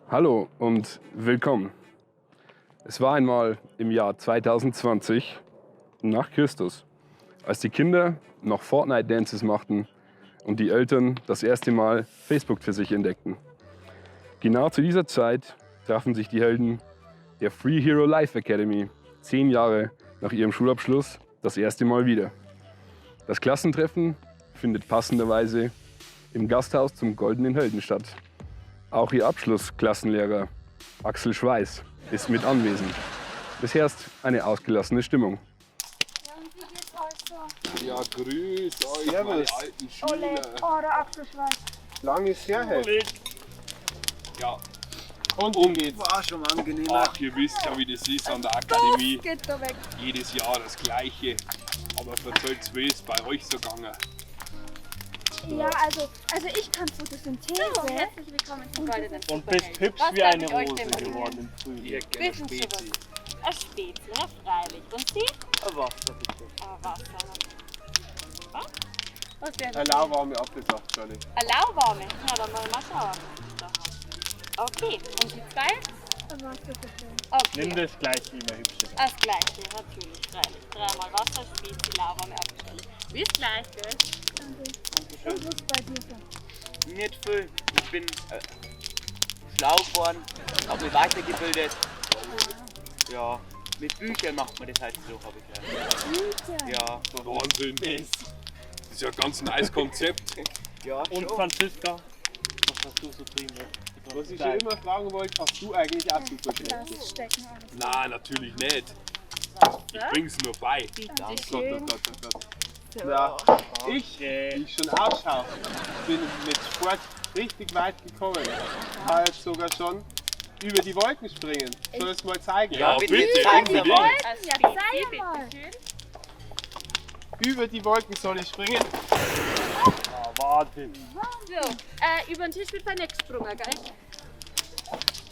Hallo und willkommen. Es war einmal im Jahr 2020 nach Christus, als die Kinder noch Fortnite-Dances machten und die Eltern das erste Mal Facebook für sich entdeckten. Genau zu dieser Zeit trafen sich die Helden der Free Hero Life Academy 10 Jahre nach ihrem Schulabschluss das erste Mal wieder. Das Klassentreffen findet passenderweise im Gasthaus zum Goldenen Helden statt. Auch ihr Abschlussklassenlehrer Axel Schweiß ist mit anwesend. Es herrscht eine ausgelassene Stimmung. Ja, und wie geht's euch so? Ja, grüß euch, Servus. meine alten Ole, Schüler. oh, der Axel Schweiß. Lang ist her, hey. Ja, Und wie geht's? War schon angenehmer. ach, ihr wisst ja, wie das ist an der Akademie. Geht da weg. Jedes Jahr das Gleiche. Aber verzählt's, wie ist bei euch so gegangen? Ja, also ich kann Photosynthese. Herzlich willkommen zum Goldenen Und bist Superheld. hübsch Was wie darf eine ich euch Rose denn bringen? geworden im Frühling. Ihr gerne Wissen Sie Spezi. was? Ein Spätzle, ja, freilich. Und Sie? Ein Wasser bitte. Wasser. Was? Was wäre Ein das? lauwarme Apfelsaft, Charlie. Eine lauwarme. Na, dann mal schauen, was ich da habe. Okay, und die zwei? Was bitte schön. Okay. Nimm das gleiche, immer hübsche. Das gleiche, natürlich, freilich. Dreimal Wasser, Spezi, lauwarme Apfelschale. Bis gleich, gell? Danke. Und was bei dir so? Nicht viel. Ich bin schlau geworden, habe mich weitergebildet. Ja, mit Büchern macht man das halt so, habe ich gelernt. Güte. Ja, Wahnsinn. Das ist ja ein ganz nice Konzept. ja, Und schon. Franziska, was hast du so drin? Was ich schon immer fragen wollte, hast du eigentlich auch super Das Kräfte? stecken alles. Nein, natürlich nicht. Ich bring's nur bei. Gott, oh Gott, oh Gott. So. Na, ich, wie ich schon ausschaue, bin mit Sport richtig weit gekommen. Kann jetzt sogar schon über die Wolken springen. Soll ich es mal zeigen? Ja, bitte, bitte, zeig mir unbedingt. mal. Ein Ja, Spezi, sei mal. bitteschön. Über die Wolken soll ich springen. Ah, Wahnsinn. So, über den Tisch wird man nicht gesprungen, gell?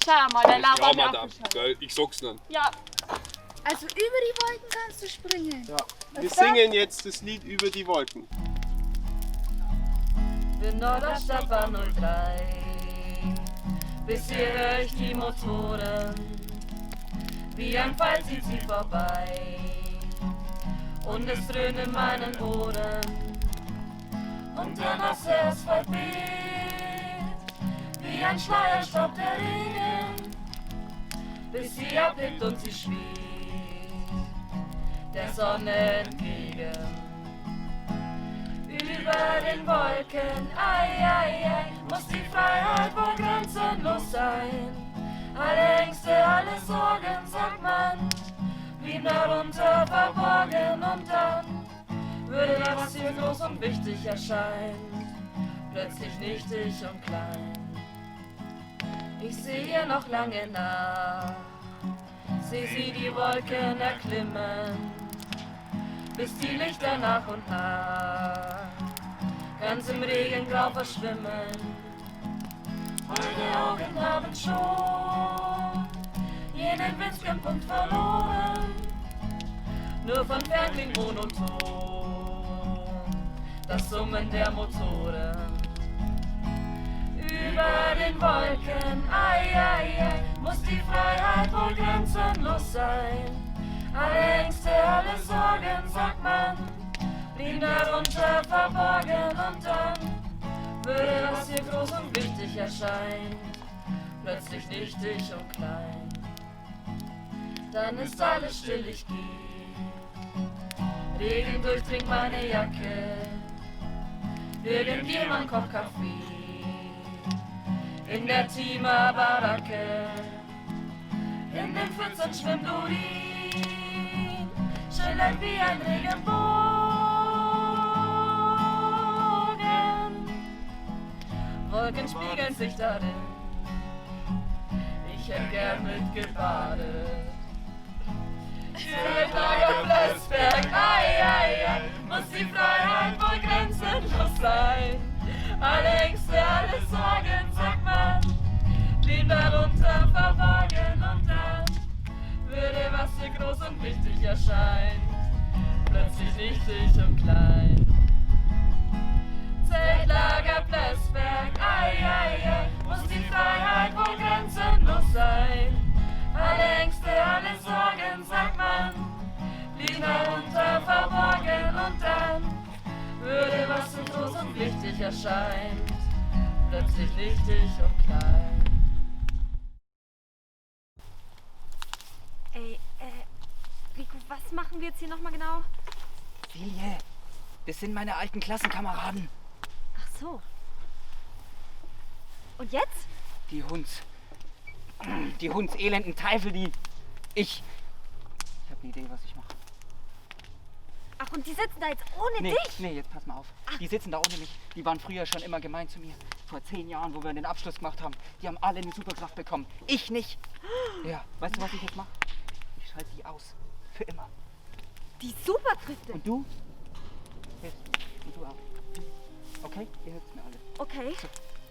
Schau mal, der Ja, lauwarme Madame, Apfelschale. gell, ich sag's dann. Ja, Also über die Wolken kannst du springen. Ja. Wir singen jetzt das Lied Über die Wolken. In Norderstadt war 03. Bis hier hör ich die Motoren. Wie ein Pfeil zieht sie vorbei. Und es dröhnt in meinen Ohren. Und der nasse Asphalt weht. Wie ein Schleier staubt der Regen. Bis sie abhebt und sie schwebt. Der Sonne entgegen. Über den Wolken, ei, ei, ei, muss die Freiheit wohl grenzenlos sein. Alle Ängste, alle Sorgen, sagt man, blieben darunter verborgen und dann würde das, was hier groß und wichtig erscheint, plötzlich nichtig und klein. Ich sehe ihr noch lange nach, seh sie die Wolken erklimmen, bis die Lichter nach und nach ganz im Regengrau verschwimmen. Meine Augen haben schon jenen winzigen Punkt verloren, nur von fern klingt monoton das Summen der Motoren. Über den Wolken, ei, ei, ei, muss die Freiheit wohl grenzenlos sein. Alle Ängste, alle Sorgen, sagt man, blieben darunter verborgen und dann würde, was hier groß und wichtig erscheint, plötzlich nichtig und klein. Dann ist alles still, ich geh, Regen durchdringt meine Jacke, irgendjemand kocht Kaffee in der Tima Baracke. In den Pfützen schwimmt Urin, schillernd wie ein Regenbogen. Wolken spiegeln sich darin, ich hätt gern mitgebadet. Zeltlager Plessberg, ei, ei, ei, muss die Freiheit wohl grenzenlos sein. Alle Ängste, alle Sorgen, sagt man, blieben darunter verborgen und dann würde, was hier groß und wichtig erscheint, plötzlich nichtig und klein. Zeltlager Plessberg, ei, ei, ei, muss die Freiheit wohl grenzenlos sein. Alle Ängste, alle Sorgen, sagt man, liegen darunter verborgen und dann würde, was so groß und wichtig erscheint, plötzlich wichtig und klein. Ey, Rico, was machen wir jetzt hier nochmal genau? Silje, das sind meine alten Klassenkameraden. Ach so. Und jetzt? Die hundselenden Teufel, Ich hab eine Idee, was ich mache. Ach, und die sitzen da jetzt ohne dich? Nee, jetzt pass mal auf. Die sitzen da ohne mich. Die waren früher schon immer gemein zu mir. Vor 10 Jahren, wo wir den Abschluss gemacht haben. Die haben alle eine Superkraft bekommen. Ich nicht. Ja, weißt du, was ich jetzt mache? Ich schalte die aus. Für immer. Die Superkräfte. Und du? Jetzt. Und du auch. Okay? Ihr hört mir alle. Okay. So,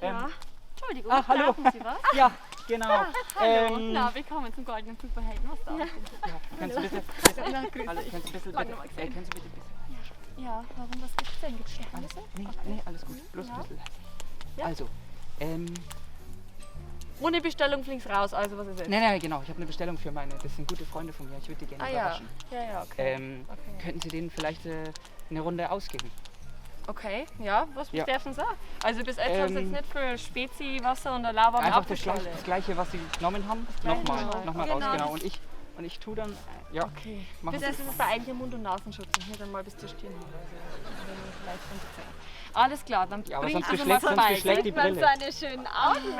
Ja. Entschuldigung, Ach, hallo. brauchen Sie was? Ja, genau. Hallo. Na, willkommen zum goldenen Superhelden. Was darf ich? Ja, kannst du bitte... Hallo, kannst du bitte... Lange mal gesehen. Kannst du bitte... Ja, warum, was gibt's denn? Gibt's Geheimnisse? Nee, alles gut. Bloß ein bisschen leise. Ja. Also, Ohne Bestellung fliegst raus, also was ist es? Nee, genau. Ich habe eine Bestellung für meine. Das sind gute Freunde von mir. Ich würde die gerne überraschen. Ja, okay. Könnten Sie denen vielleicht eine Runde ausgeben? Okay, ja, was Ja. darfst du sagen? Also bis jetzt hast du jetzt nicht für Spezi, Wasser und eine Lava Einfach das Gleiche, was Sie genommen haben. Nochmal Genau. raus, genau. Und ich tue dann... Ja, Okay. machen Das ist bei eigentlich Mund- und Nasenschutz und hier dann mal bis zur Stirn hin. Also, wenn ich vielleicht runterzeigen. Alles klar, dann Ja, aber bring sonst also mal vorbei. beschlägt die Sieht man Brille. seine schönen Augen.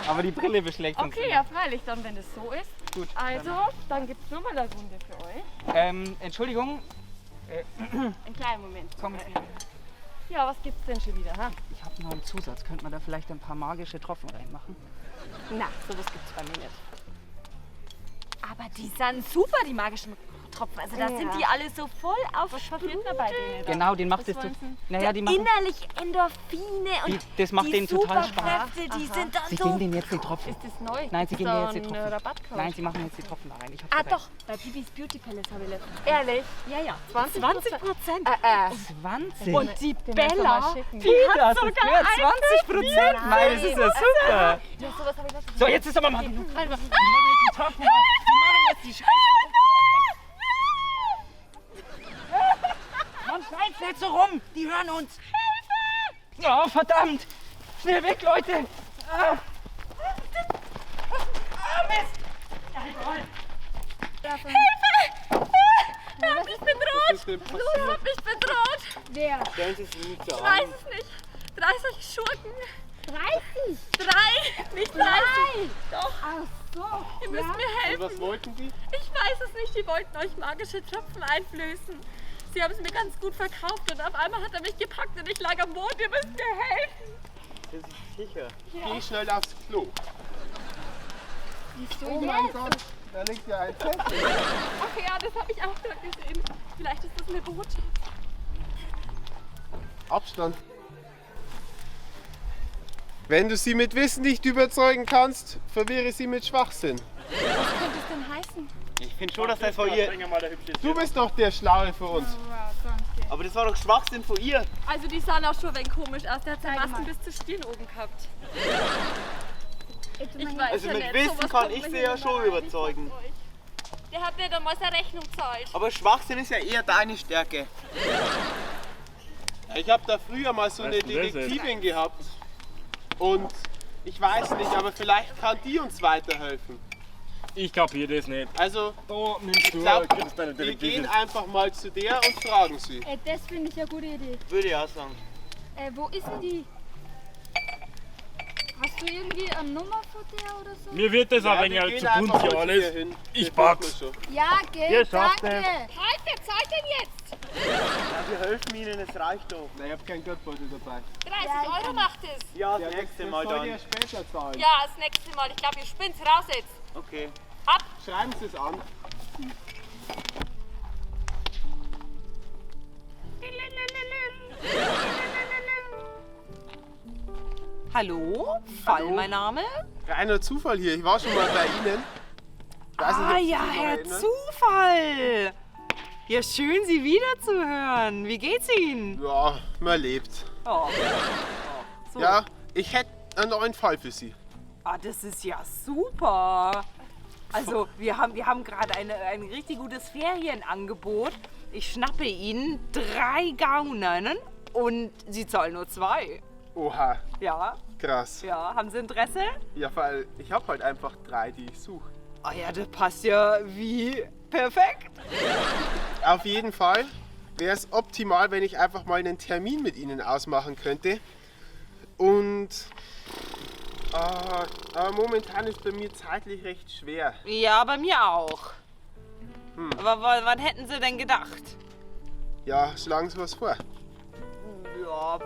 Aber die Brille beschlägt uns. Okay, ja freilich, dann wenn das so ist. Gut. Also, dann gibt es nur mal eine Runde für euch. Entschuldigung. Einen kleinen Moment. Komm. Ja, was gibt's denn schon wieder? Ha? Ich habe noch einen Zusatz. Könnte man da vielleicht ein paar magische Tropfen reinmachen? Na, sowas gibt's bei mir nicht. Aber die sind super, die magischen Tropfen. Also da sind die alle so voll auf Was passiert denn bei denen? da? Genau, den macht Was das... wollen Sie? Naja, die machen... Innerlich Endorphine und das macht die denen total Spaß. Superkräfte, die sind dann Sie so... geben denen jetzt die Tropfen. Ist das neu? Nein, Sie Ist geben da mir jetzt die ein Tropfen. Rabattcode? Nein, Sie machen jetzt die Tropfen da rein. Ich hab's Ah bereit. doch, bei Bibis Beauty Palace habe ich letztens... Ehrlich? Ja, ja. 20%? 20? Und die Den Bella, müssen wir schicken. die hat das sogar ist für 20%. Nein, das ist ja super. Ja, sowas habe ich letztens... So, jetzt ist aber mal genug. Einfach. Die machen jetzt die Scheiße. Mann, schreit nicht so rum. Die hören uns. Hilfe! Oh, verdammt. Schnell weg, Leute. Ah, Mist. Er hat mich bedroht! Lulu hat mich bedroht! Wer? Stellen Sie sich nicht so Ich an. weiß es nicht. 30 Schurken. 30? 3, nicht 30. Doch. Ach so. Ihr müsst mir Und helfen. was wollten die? Ich weiß es nicht. Die wollten euch magische Tropfen einflößen. Sie haben es mir ganz gut verkauft und auf einmal hat er mich gepackt und ich lag am Boden. Ihr müsst mir helfen. Sind Sie sicher? Geh schnell aufs Klo. Wieso Oh mein Gott, da liegt ja ein Zettel. Ach ja, das habe ich auch gerade gesehen. Vielleicht ist das eine Botschaft. Abstand. Wenn du sie mit Wissen nicht überzeugen kannst, verwirre sie mit Schwachsinn. Was könnte es denn heißen? Ich finde schon, dass das von ihr... Bring mal der hübsche Du bist doch der Schlaue für uns. Wow, danke. Aber das war doch Schwachsinn von ihr. Also die sahen auch schon ein wenig komisch aus. Der hat seine Zeig Masken mal. bis zur Stirn oben gehabt. Jetzt Ich mal weiß Also ja mit nicht, Wissen sowas kann kommt ich mir sie hier ja nicht schon rein. überzeugen. Der hat nicht einmal seine Rechnung gezahlt. Aber Schwachsinn ist ja eher deine Stärke. Ich habe da früher mal so eine Was ist denn das Detektivin gehabt. Und ich weiß nicht, aber vielleicht kann die uns weiterhelfen. Ich kapier das nicht. Also, Da nimmst ich du, glaube, kriegst deine wir Detektivin. gehen einfach mal zu der und fragen sie. Das finde ich eine gute Idee. Würde ich auch sagen. Wo ist denn die? Hast du irgendwie eine Nummer von der oder so? Mir wird das Ja, ein wir wenig gehen zu bunt einfach hier mal zu alles. ihr hin. Ich Das pack's. machen wir schon. Ja, Ihr gell, schafft danke. Halt, wer zahlt denn jetzt? Ja, wir helfen ihnen, es reicht doch. Nein, ich habe keinen Geldbeutel dabei. 30 Euro macht es. Ja, das nächste Mal soll ja dann. später zahlen. Ja, das nächste Mal. Ich glaube, ihr spinnt raus jetzt. Okay. Schreiben Sie es an. Hallo, Fall mein Name. Reiner Zufall hier. Ich war schon mal bei Ihnen. Ich weiß nicht, ob Sie sich noch erinnern. Zufall. Ja, schön, Sie wiederzuhören. Wie geht's Ihnen? Ja, man lebt. Oh. Ja, ich hätte einen neuen Fall für Sie. Ah, das ist ja super. Also, wir haben gerade ein richtig gutes Ferienangebot. Ich schnappe Ihnen 3 Gaunen und Sie zahlen nur 2. Oha, Ja, krass. ja. Haben Sie Interesse? Ja, weil ich habe halt einfach 3, die ich suche. Ah ja, das passt ja wie perfekt. Auf jeden Fall wäre es optimal, wenn ich einfach mal einen Termin mit Ihnen ausmachen könnte. Und momentan ist bei mir zeitlich recht schwer. Ja, bei mir auch. Aber wann hätten Sie denn gedacht? Ja, schlagen Sie was vor. Ja,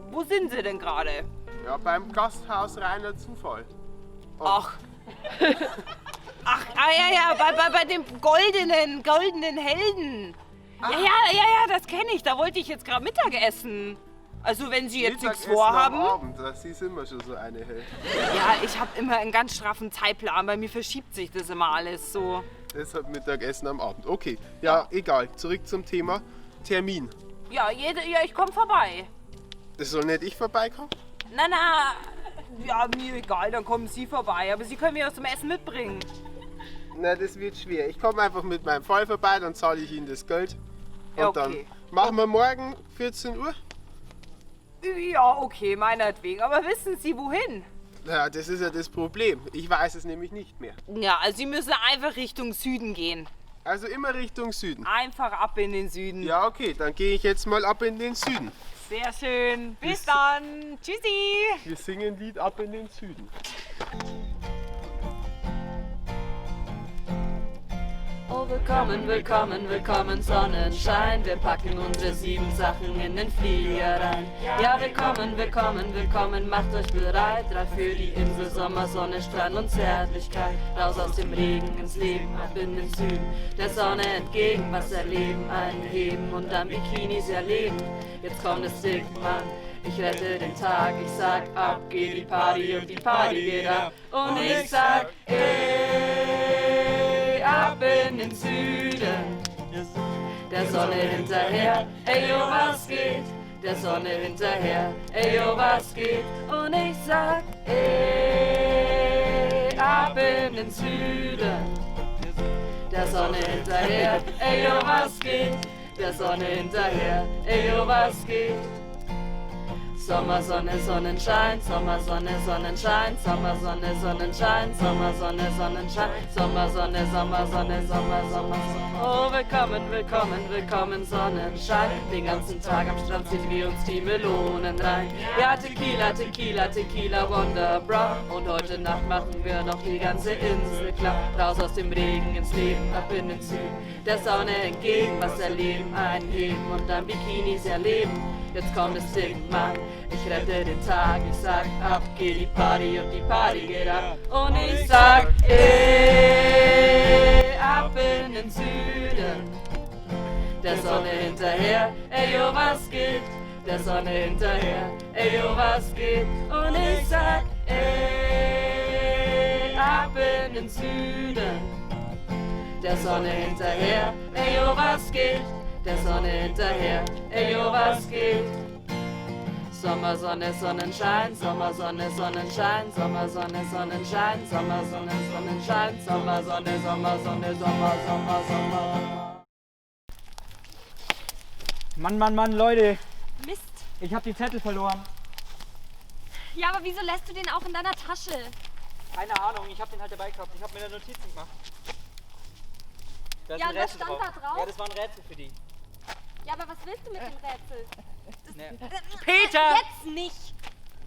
wo sind Sie denn gerade? Ja, beim Gasthaus Reiner Zufall. Ach. Ach, ja, bei dem goldenen Helden. Ja, das kenne ich. Da wollte ich jetzt gerade Mittag essen. Also wenn Sie jetzt nichts Mittagessen vorhaben. am Abend, Sie sind immer schon so eine Held. Ja, ich habe immer einen ganz straffen Zeitplan. Bei mir verschiebt sich das immer alles so. Deshalb Mittagessen am Abend. Okay, ja, egal. Zurück zum Thema Termin. Ja, ich komme vorbei. Das soll nicht ich vorbeikommen? Na, ja, mir egal, dann kommen Sie vorbei. Aber Sie können mir was zum Essen mitbringen. Na, das wird schwer. Ich komme einfach mit meinem Fall vorbei, dann zahle ich Ihnen das Geld. Und Ja, okay. dann machen wir morgen 14 Uhr. Ja, okay, meinetwegen. Aber wissen Sie, wohin? Ja, das ist ja das Problem. Ich weiß es nämlich nicht mehr. Ja, also Sie müssen einfach Richtung Süden gehen. Also immer Richtung Süden. Einfach ab in den Süden. Ja, okay, dann gehe ich jetzt mal ab in den Süden. Sehr schön. Bis dann. Tschüssi. Wir singen ein Lied ab in den Süden. Oh, willkommen, willkommen, willkommen, Sonnenschein. Wir packen unsere 7 Sachen in den Flieger rein. Ja, willkommen, willkommen, willkommen, macht euch bereit. Reif für die Insel, Sommer, Sonne, Strand und Zärtlichkeit. Raus aus dem Regen ins Leben, ab in den Süden. Der Sonne entgegen, was erleben, einheben und dann Bikinis erleben. Jetzt kommt es dick, Mann. Ich rette den Tag, ich sag ab, geht die Party und die Party geht ab. Und ich sag, ab in den Süden, der Sonne hinterher, ey yo, was geht? Der Sonne hinterher, ey yo, was geht? Und ich sag, ab in den Süden, der Sonne hinterher, ey yo, was geht? Der Sonne hinterher, ey yo, was geht? Sommersonne, Sonnenschein, Sommersonne, Sonnenschein, Sommersonne, Sonnenschein, Sommersonne, Sonnenschein, Sommersonne, Sommersonne, Sommer. Oh, willkommen, willkommen, willkommen, Sonnenschein. Den ganzen Tag am Strand ziehen wir uns die Melonen rein. Ja, Tequila, Tequila, Tequila, Wonderbra. Und heute Nacht machen wir noch die ganze Insel klar. Raus aus dem Regen ins Leben, ab in den Süden. Der Sonne entgegen, was erleben, einheben und dann Bikinis erleben. Jetzt kommt es dick, Mann, ich rette den Tag, ich sag ab, geht die Party und die Party geht ab. Und ich sag, ab in den Süden, der Sonne hinterher, ey yo, was geht? Der Sonne hinterher, ey yo, was geht? Und ich sag, ab in den Süden, der Sonne hinterher, ey yo, was geht? Der Sonne hinterher, ey yo, was geht? Sommersonne, Sonnenschein, Sommersonne, Sonnenschein, Sommersonne, Sonnenschein, Sommersonne, Sonnenschein, Sommersonne, Sommersonne, Sommer. Mann, Leute, Mist. ich hab die Zettel verloren. Ja, aber wieso lässt du den auch in deiner Tasche? Keine Ahnung, ich hab den halt dabei gehabt. Ich hab mir eine Notiz gemacht. Da ist Ja, ein was Rätsel stand da drauf? Ja, das war ein Rätsel für die. Ja, aber was willst du mit dem Rätsel? Ne. Peter! Jetzt nicht!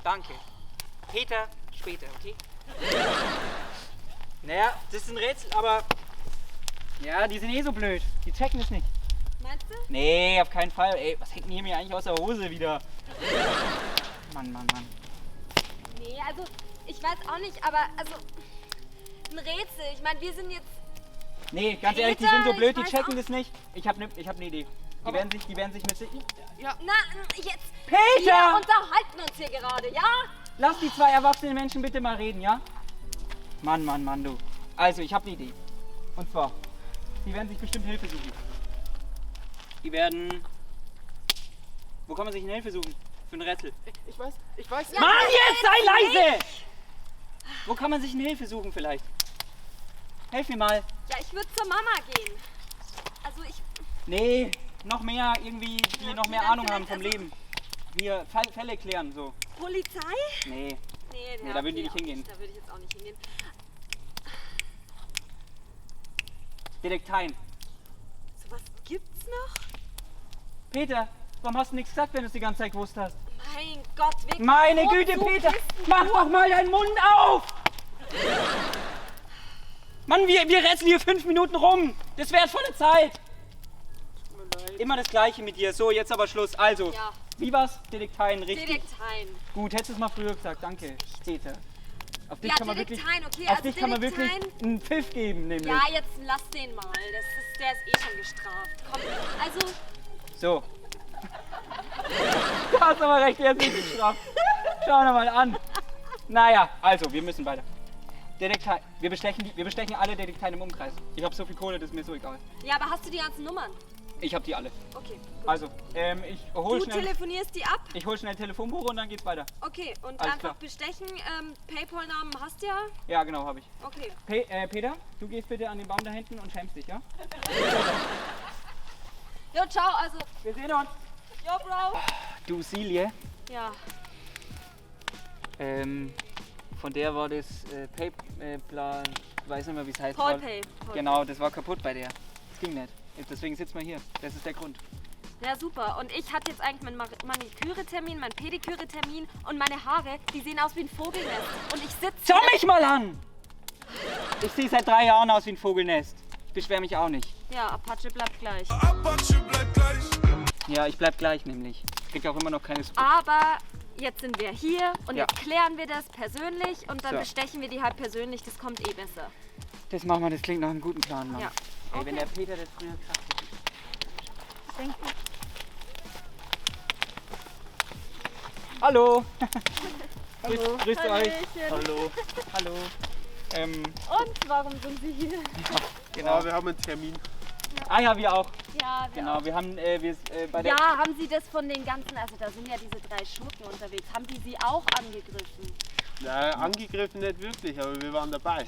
Danke. Peter, später, okay? Naja, das ist ein Rätsel, aber... Ja, die sind eh so blöd. Die checken es nicht. Meinst du? Nee, auf keinen Fall. Ey, was hängt denn hier mir eigentlich aus der Hose wieder? Mann. Nee, also, ich weiß auch nicht, aber, also, ein Rätsel. Ich meine, wir sind jetzt... Nee, ganz ehrlich, die Peter, sind so blöd, die ich weiß checken auch- das nicht. Ich hab ne Idee. Die werden sich mit sich... Na, jetzt... Peter! Wir unterhalten uns hier gerade, ja? Lass die 2 erwachsenen Menschen bitte mal reden, ja? Mann, du. Also, ich habe eine Idee. Und zwar, die werden sich bestimmt Hilfe suchen. Die werden... Wo kann man sich denn Hilfe suchen? Für ein Rätsel? Ich weiß. Ja, Mann, jetzt sei leise! Wo kann man sich eine Hilfe suchen vielleicht? Helf mir mal. Ja, ich würde zur Mama gehen. Also ich... Nee, noch mehr irgendwie, die noch mehr dann Ahnung haben vom vielleicht Leben. Wir Fälle klären, so. Polizei? Nee. Nee, Nee, da würden die nicht auch hingehen. Da würde ich jetzt auch nicht hingehen. Detekteien. Sowas gibt's noch? Peter, warum hast du nichts gesagt, wenn du es die ganze Zeit gewusst hast? Mein Gott, wegen... Meine Güte, Peter! Mach doch mal deinen Mund auf! Mann, wir rätseln hier 5 Minuten rum. Das wäre volle Zeit. Immer das Gleiche mit dir. So, jetzt aber Schluss. Also, Ja. wie war's? Detekteien, richtig? Detekteien. Gut, hättest du es mal früher gesagt. Danke, Peter. Auf dich Ja, kann man wirklich, Detekteien, okay, auf also dich kann man wirklich Detekteien- einen Pfiff geben, nämlich. Ja, jetzt lass den mal. Der ist eh schon gestraft. Komm, also... So. Du hast aber recht, er ist nicht gestraft. Schau ihn mal an. Naja, also, wir müssen weiter. Detekteien. Wir bestechen alle Detekteien im Umkreis. Ich habe so viel Kohle, das ist mir so egal. Ja, aber hast du die ganzen Nummern? Ich habe die alle. Okay, gut. Also, ich hol Du schnell. telefonierst die ab? Ich hol schnell Telefonbuch und dann geht's weiter. Okay, und Alles einfach klar. bestechen. Paypal-Namen hast du ja? Ja, genau, habe ich. Okay. Peter, du gehst bitte an den Baum da hinten und schämst dich, ja? Jo, ciao, also... Wir sehen uns. Jo, Bro. Du, Silje, Ja. von der war das Payplan, ich weiß nicht mehr, wie es heißt. Callpay. Genau, das war kaputt bei der. Das ging nicht. Deswegen sitzen wir hier. Das ist der Grund. Ja, super. Und ich hatte jetzt eigentlich meinen Maniküre-Termin, meinen Pediküre-Termin und meine Haare, die sehen aus wie ein Vogelnest. Und ich sitze... Schau mich mal an! Ich sehe seit 3 Jahren aus wie ein Vogelnest. Ich beschwer mich auch nicht. Ja, Apache bleibt gleich. Ja, ich bleib gleich nämlich. Krieg auch immer noch keine Spur. Aber jetzt sind wir hier und Ja. jetzt klären wir das persönlich und dann So. bestechen wir die halt persönlich. Das kommt eh besser. Das machen wir, das klingt nach einem guten Plan, Mann. Ja. Ey, wenn der Peter das früher gesagt hätte. Hallo! Grüßt euch! Hallo. Hallo! Und warum sind Sie hier? Genau. Ja, wir haben einen Termin. Ah ja, wir auch. Ja, Genau, wir haben bei der... Ja, haben Sie das von den ganzen, also da sind ja diese 3 Schurken unterwegs, haben die Sie auch angegriffen? Nein, angegriffen nicht wirklich, aber wir waren dabei.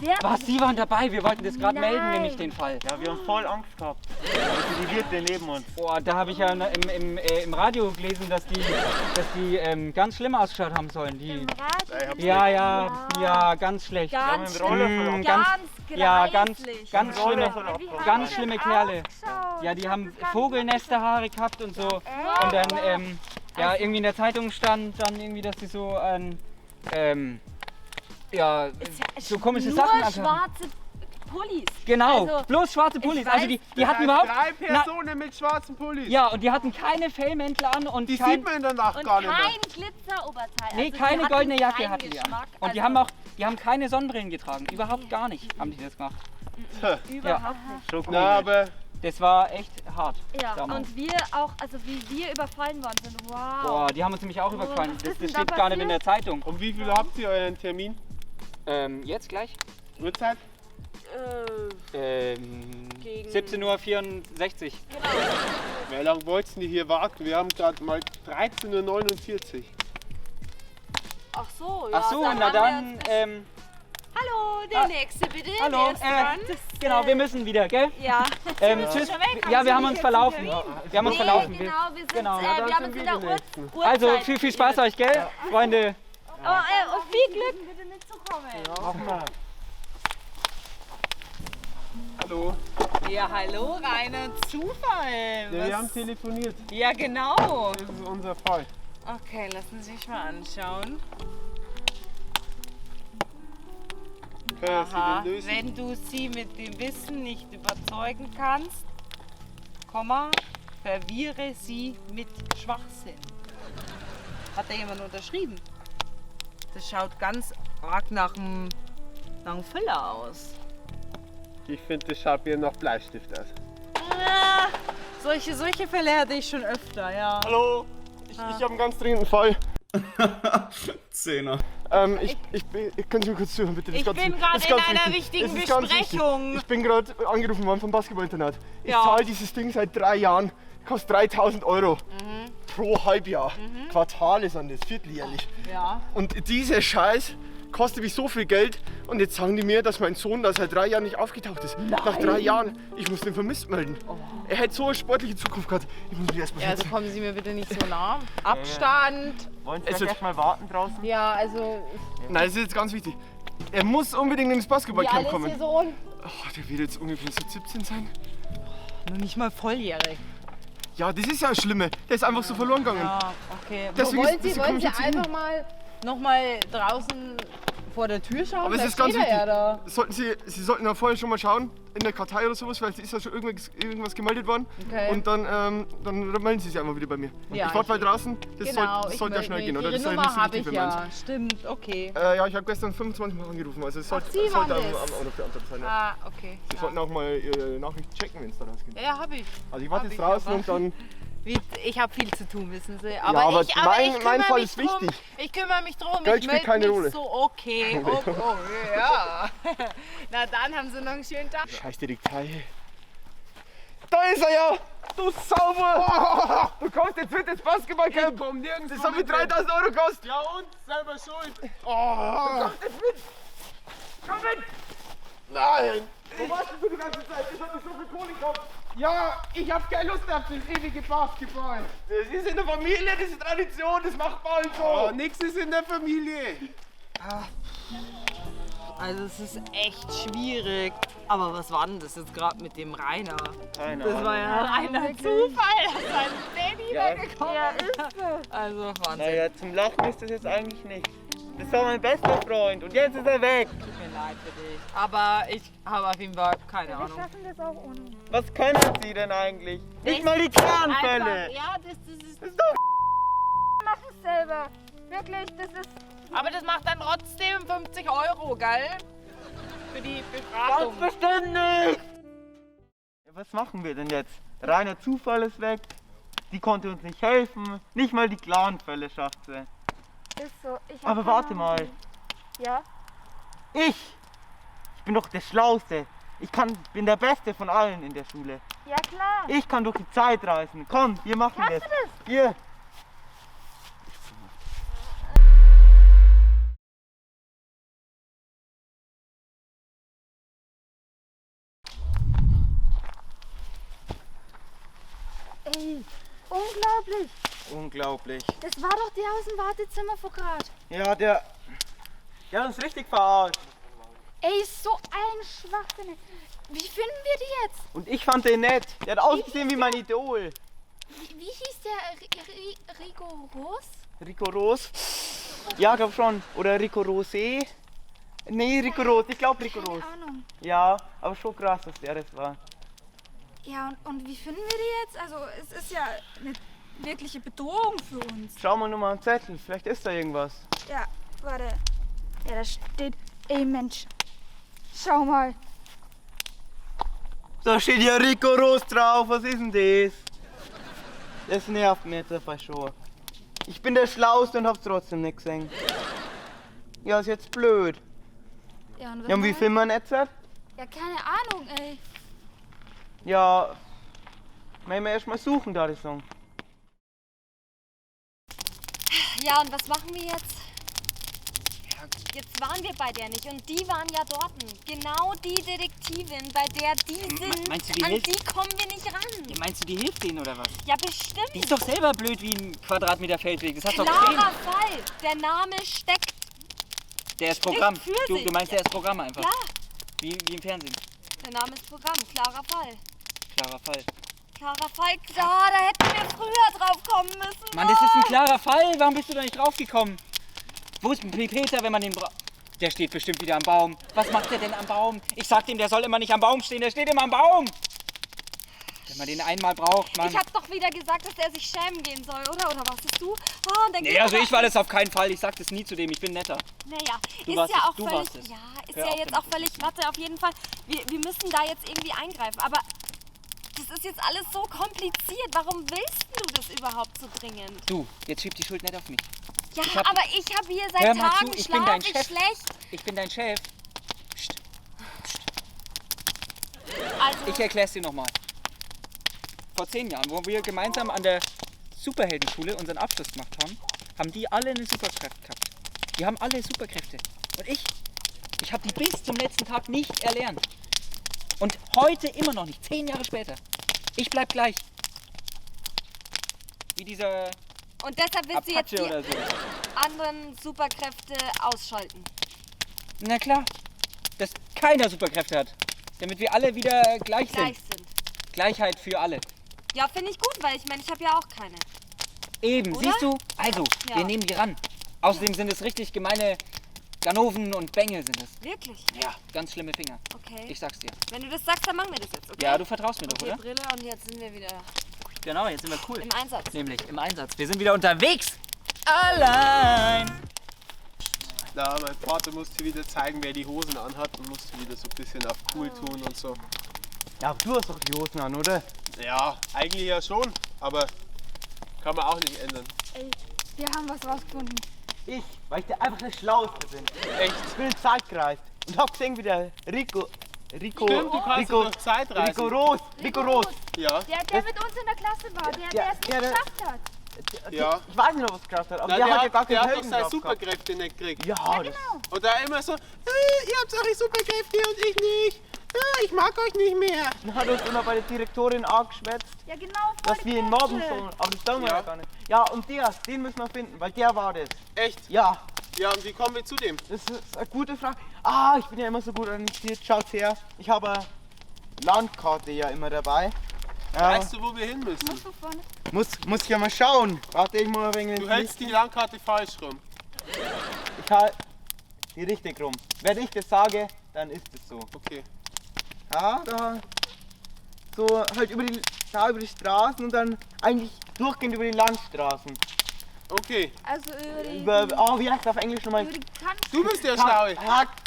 Wer? Was, Sie waren dabei? Wir wollten das gerade Nein. melden, nämlich den Fall. Ja, wir haben voll Angst gehabt. Also die Wirte neben uns. Boah, da habe ich ja im Radio gelesen, dass die ganz schlimm ausgeschaut haben sollen. Die, ja, ganz schlecht. Ganz mit Roller schlimm. voll Ganz Ja, greislich. ganz schlimme Kerle. Ja, die haben Vogelnesterhaare gehabt und so. Und dann, ja, irgendwie in der Zeitung stand dann irgendwie, dass die so so komische Nur Sachen anhaben. schwarze Pullis. Genau, Also, bloß schwarze Pullis. ich Also weiß, die hatten überhaupt... 3 Personen mit schwarzen Pullis. Ja, und die hatten keine Fellmäntel an und Die kein... sieht man in der Nacht Und gar nicht mehr. kein Glitzeroberteil. Nee, Also, keine die goldene hatten Jacke keinen hatten die an. Geschmack. Und die Also, haben keine Sonnenbrillen getragen. Überhaupt gar nicht haben die das gemacht. überhaupt nicht. Na, aber Das war echt hart. Ja, damals. und wir auch, also wie wir überfallen worden sind. Wow. Boah, die haben uns nämlich auch überfallen. was Das, ist das denn da steht gar nicht in der Zeitung. um wie viel habt ihr euren Termin? Jetzt gleich? Uhrzeit? Gegen 17:64 Uhr. Wie lange wollten die hier warten? Wir haben gerade mal 13:49 Uhr. Ach so, ja. Ach so, dann na haben wir dann, jetzt- Hallo, der Nächste bitte. hallo, Wer ist dran? genau, wir müssen wieder, gell? Ja. Tschüss. Ja, wir haben uns verlaufen. Wir haben uns verlaufen. Genau, wir sind, Genau. wir haben uns in der Uhrzeit. Also, viel Spaß euch, gell, Freunde? Und viel Glück. Bitte nicht zu kommen. Hallo? Ja, hallo, reiner Zufall. Ja, wir haben telefoniert. Ja, genau. Das ist unser Fall. Okay, lassen Sie sich mal anschauen. Können Sie Aha, den lösen? wenn du sie mit dem Wissen nicht überzeugen kannst, Komma, verwirre sie mit Schwachsinn. Hat da jemand unterschrieben? Das schaut ganz arg nach einem Füller aus. Ich finde, das schaut mir nach Bleistift aus. Ah, solche Fälle hatte ich schon öfter, ja. Hallo, ich habe einen ganz dringenden Fall. Zehner. Können Sie mir kurz zuhören, bitte? Das Ich ist ganz bin wichtig. gerade Das ist in ganz einer wichtig. wichtigen Das ist ganz wichtig. Besprechung. Ich bin gerade angerufen worden vom Basketballinternat. Ich Ja. zahle dieses Ding seit 3 Jahren. Kostet 3.000 Euro pro Halbjahr. Quartale sind das, vierteljährlich. Ja. Und diese Scheiß kostet mich so viel Geld und jetzt sagen die mir, dass mein Sohn da seit 3 Jahren nicht aufgetaucht ist. Nein. Nach 3 Jahren. Ich muss den vermisst melden. Er hätte so eine sportliche Zukunft gehabt. Ich muss mich erstmal Ja, also kommen Sie mir bitte nicht so nah. Abstand. Wollen Sie erst mal warten draußen? Ja, also... Nein, das ist jetzt ganz wichtig. Er muss unbedingt ins Basketballcamp kommen. Ihr Sohn? Oh, der wird jetzt ungefähr so 17 sein. Noch nicht mal volljährig. Ja, das ist ja das Schlimme. Der ist einfach so verloren gegangen. Ja, okay. Deswegen wollen Sie komme ich jetzt hin. einfach mal noch mal draußen vor der Tür schauen? Aber es Da ist ganz steht er wichtig. ja da. Sie sollten ja vorher schon mal schauen, in der Kartei oder sowas, weil es ist ja schon irgendwas gemeldet worden. Okay. Und dann melden Sie sich einmal wieder bei mir. Ja, ich warte mal draußen, das Genau, sollte ja schnell gehen, oder? Ihre Das ist ja Nummer nicht so habe wichtig, ich wenn man ja. Stimmt, okay. Ja, ich habe gestern 25 Mal angerufen, also es sollte, Sie es sollte waren am das? Auto beantwortet sein. Ja. Ah, okay. Sie sollten auch mal Ihre Nachricht checken, wenn es da rausgeht. Ja, habe ich. Also ich warte jetzt draußen und dann... Ich habe viel zu tun, wissen Sie. aber ich mein kümmere Fall mich ist drum. wichtig. Ich kümmere mich drum. Geld ich spielt melde keine mich Rolle. so, okay. Oh, ja. Na dann haben Sie noch einen schönen Tag. Scheiß Detektei. Da ist er ja! Du Sauber! Du kommst jetzt mit ins Basketballcamp! Ich komm nirgends. Das hat mir 3.000 Euro gekostet! Ja und? Selber schuld. Du kommst jetzt mit! Komm mit! Nein! Wo warst du die ganze Zeit? Ich hab nicht so viel Kohle gehabt! Ja, ich hab keine Lust auf das ewige Basketball. Das ist in der Familie, das ist Tradition, das macht man halt so! Oh, nix ist in der Familie. Also es ist echt schwierig. Aber was war denn das jetzt gerade mit dem Rainer? Keine Das war ja reiner Zufall, dass sein Daddy Ja. weggekommen ist. Also Wahnsinn. Naja, zum Lachen ist das jetzt eigentlich nicht. Das war mein bester Freund und jetzt ist er weg. Tut mir leid für dich. Aber ich habe auf jeden Fall keine Ahnung. schaffen das auch ohne. Was können Sie denn eigentlich? Nicht mal die Clanfälle. Einfach, ja, das ist... Mach es selber. Wirklich, das ist... Aber das macht dann trotzdem 50 €, gell? Für die Befragung. Ganz bestimmt nicht. Ja, was machen wir denn jetzt? Reiner Zufall ist weg. Die konnte uns nicht helfen. Nicht mal die Clanfälle schafft sie. Ist so. Ich hab Aber keine warte Ahnung. mal. Ja? Ich bin doch der Schlauste. Bin der Beste von allen in der Schule. Ja klar. Ich kann durch die Zeit reisen. Komm, wir machen Kannst das. du das? Hier. Ey, unglaublich. Unglaublich. Das war doch der aus dem Wartezimmer vor grad. Ja, der hat uns richtig verarscht. Ey, so ein Schwachsinn. Wie finden wir die jetzt? Und ich fand den nett. Der hat ausgesehen wie mein Idol. Wie hieß der? Rigoros? Rigoros? Ja, glaub schon. Oder Rigorosé? Nee, Rigoros. Ich glaube Rigoros. Keine Ahnung. Ja, aber schon krass, dass der das war. Ja, und wie finden wir die jetzt? Also, es ist ja eine wirkliche Bedrohung für uns. Schau mal nur mal am Zettel. Vielleicht ist da irgendwas. Ja, warte. Ja, da steht, ey Mensch, schau mal. Da steht ja Rigoros drauf. Was ist denn das? Das nervt mich jetzt einfach schon. Ich bin der Schlauste und hab's trotzdem nicht gesehen. Ja, ist jetzt blöd. Ja, und, was Ja, und wie machen finden wir ihn jetzt? wir? Ja, keine Ahnung, ey. Ja, müssen wir erst mal suchen, da ich sagen. Ja, und was machen wir jetzt? Jetzt waren wir bei der nicht und die waren ja dort. Genau die Detektivin, bei der die sind, meinst du, die an hilft? die kommen wir nicht ran. Ja, meinst du, die hilft denen oder was? Ja, bestimmt. Die ist doch selber blöd wie ein Quadratmeter Feldweg. Das hast du doch gesehen. Klarer Fall. Der Name steckt. Der ist Programm. Spricht für Du sich. meinst, der ist Programm einfach. Ja, Wie im Fernsehen. der Name ist Programm. Klarer Fall. Klarer Fall. Klarer Fall. Klar, da hätten wir früher drauf kommen müssen. Mann, das ist ein klarer Fall. Warum bist du da nicht draufgekommen? Wo ist Peter, wenn man den braucht? Der steht bestimmt wieder am Baum. Was macht der denn am Baum? Ich sag dem, der soll immer nicht am Baum stehen. Der steht immer am Baum. Wenn man den einmal braucht, Mann. Ich hab doch wieder gesagt, dass er sich schämen gehen soll, oder? Oder was ist du? Oh, und dann Nee, geht also er- ich war das auf keinen Fall. Ich sag das nie zu dem. Ich bin netter. Naja, Du ist warst ja es, auch du völlig. warst es. Ja, ist Hör ja auf jetzt damit. auch völlig. Warte, auf jeden Fall. Wir müssen da jetzt irgendwie eingreifen. Aber das ist jetzt alles so kompliziert. Warum willst du das überhaupt so dringend? Du, jetzt schieb die Schuld nicht auf mich. Ja, Ich hab- aber ich habe hier Hör seit mal Tagen zu, ich bin dein schlafe Chef. schlecht. Ich bin dein Chef. Also, Ich erklär's dir nochmal. Vor 10 Jahren, wo wir gemeinsam an der Superheldenschule unseren Abschluss gemacht haben, haben die alle eine Superkraft gehabt. Die haben alle Superkräfte. Und ich habe die bis zum letzten Tag nicht erlernt. Und heute immer noch nicht, 10 Jahre später. Ich bleib gleich. Wie dieser Und deshalb willst du jetzt Apache oder die so. anderen Superkräfte ausschalten. Na klar, dass keiner Superkräfte hat. Damit wir alle wieder gleich Gleich sind. sind. Gleichheit für alle. Ja, finde ich gut, weil ich meine, ich habe ja auch keine. Eben, Oder? siehst du? Also, Ja. wir nehmen die ran. Außerdem sind es richtig gemeine Ganoven und Bengel sind es. Wirklich? Ja, ganz schlimme Finger. Okay. Ich sag's dir. Wenn du das sagst, dann machen wir das jetzt, okay? Ja, du vertraust mir doch, Okay, oder? Brille und jetzt sind wir wieder Genau, jetzt sind wir cool. im Einsatz. Nämlich im Einsatz. Wir sind wieder unterwegs. Allein. Na, mein Vater musste wieder zeigen, wer die Hosen anhat und musste wieder so ein bisschen auf cool tun und so. Ja, aber du hast doch die Hosen an, oder? Ja, eigentlich ja schon, aber kann man auch nicht ändern. Ey, wir haben was rausgefunden. Ich, weil ich der einfach der Schlauste bin. Echt? Ich bin in Zeit gereist und hab gesehen, wie der Rico, Stimmt, du kannst durch Zeit reisen. Rico Roos. Ja. Der mit uns in der Klasse war, der es nicht geschafft hat. Ja. Ich weiß nicht, ob er es geschafft hat, aber Na, der, hat ja der gar hat keine doch Helden seine drauf gehabt. Superkräfte nicht gekriegt. Ja, das Und da immer so, ihr habt eure Superkräfte und ich nicht. Ich mag euch nicht mehr. Dann hat uns immer bei der Direktorin angeschwätzt, Ja, genau. dass wir ihn mobben sollen. Aber das sollen wir ja gar nicht. Ja, und den müssen wir finden, weil der war das. Echt? Ja. Ja, und wie kommen wir zu dem? Das ist eine gute Frage. Ich bin ja immer so gut organisiert. Schaut her, ich habe eine Landkarte ja immer dabei. Ja. Weißt du, wo wir hin müssen? Muss ich ja mal schauen. Warte, ich mal ein wenig Du ins hältst die Landkarte falsch rum. Ich halte die richtig rum. Wenn ich das sage, dann ist es so. Okay. Ja, da so halt über die Straßen und dann eigentlich durchgehend über die Landstraßen. Okay. Also Wie heißt das auf Englisch nochmal? Du bist der Schlaue.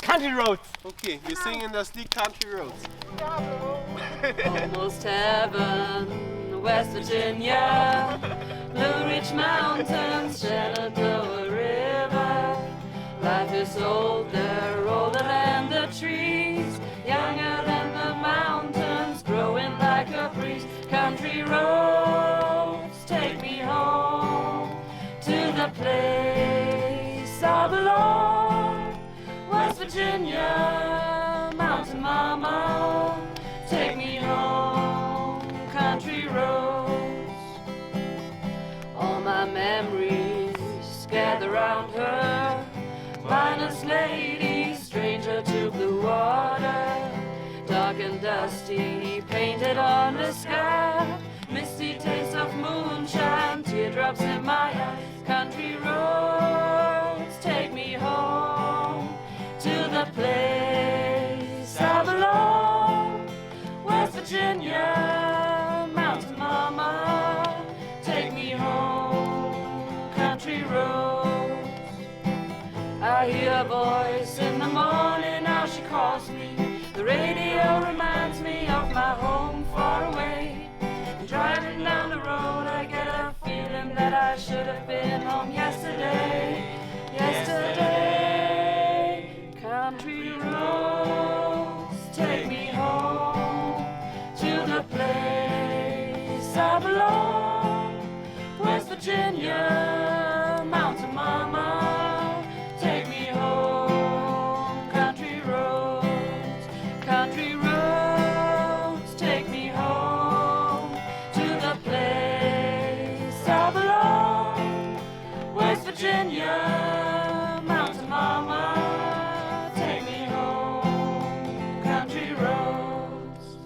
Country Roads. Okay, wir singen das Lied Country Roads. Almost heaven, West Virginia, Blue Ridge Mountains, Shenandoah River. Life is older, older than the trees, younger than the mountains, growing like a breeze. Country roads, take me home to the place I belong. West Virginia, mountain mama, take me home, country roads. All my memories gather round her, finest lady, stranger to blue water, dark and dusty, painted on the sky, misty taste of moonshine, teardrops in my eyes. Country roads, take me home to the place I belong. West Virginia, mountain mama, take me home, country roads. I hear a voice in the morning, how she calls me. The radio reminds me of my home far away. And driving down the road, I get a feeling that I should have been home yesterday. Yesterday, country roads, take me home to the place I belong. West Virginia, mountain mama, take me home, country roads, country roads, take me home to the place I belong. West Virginia, mountain mama, take me home, country roads.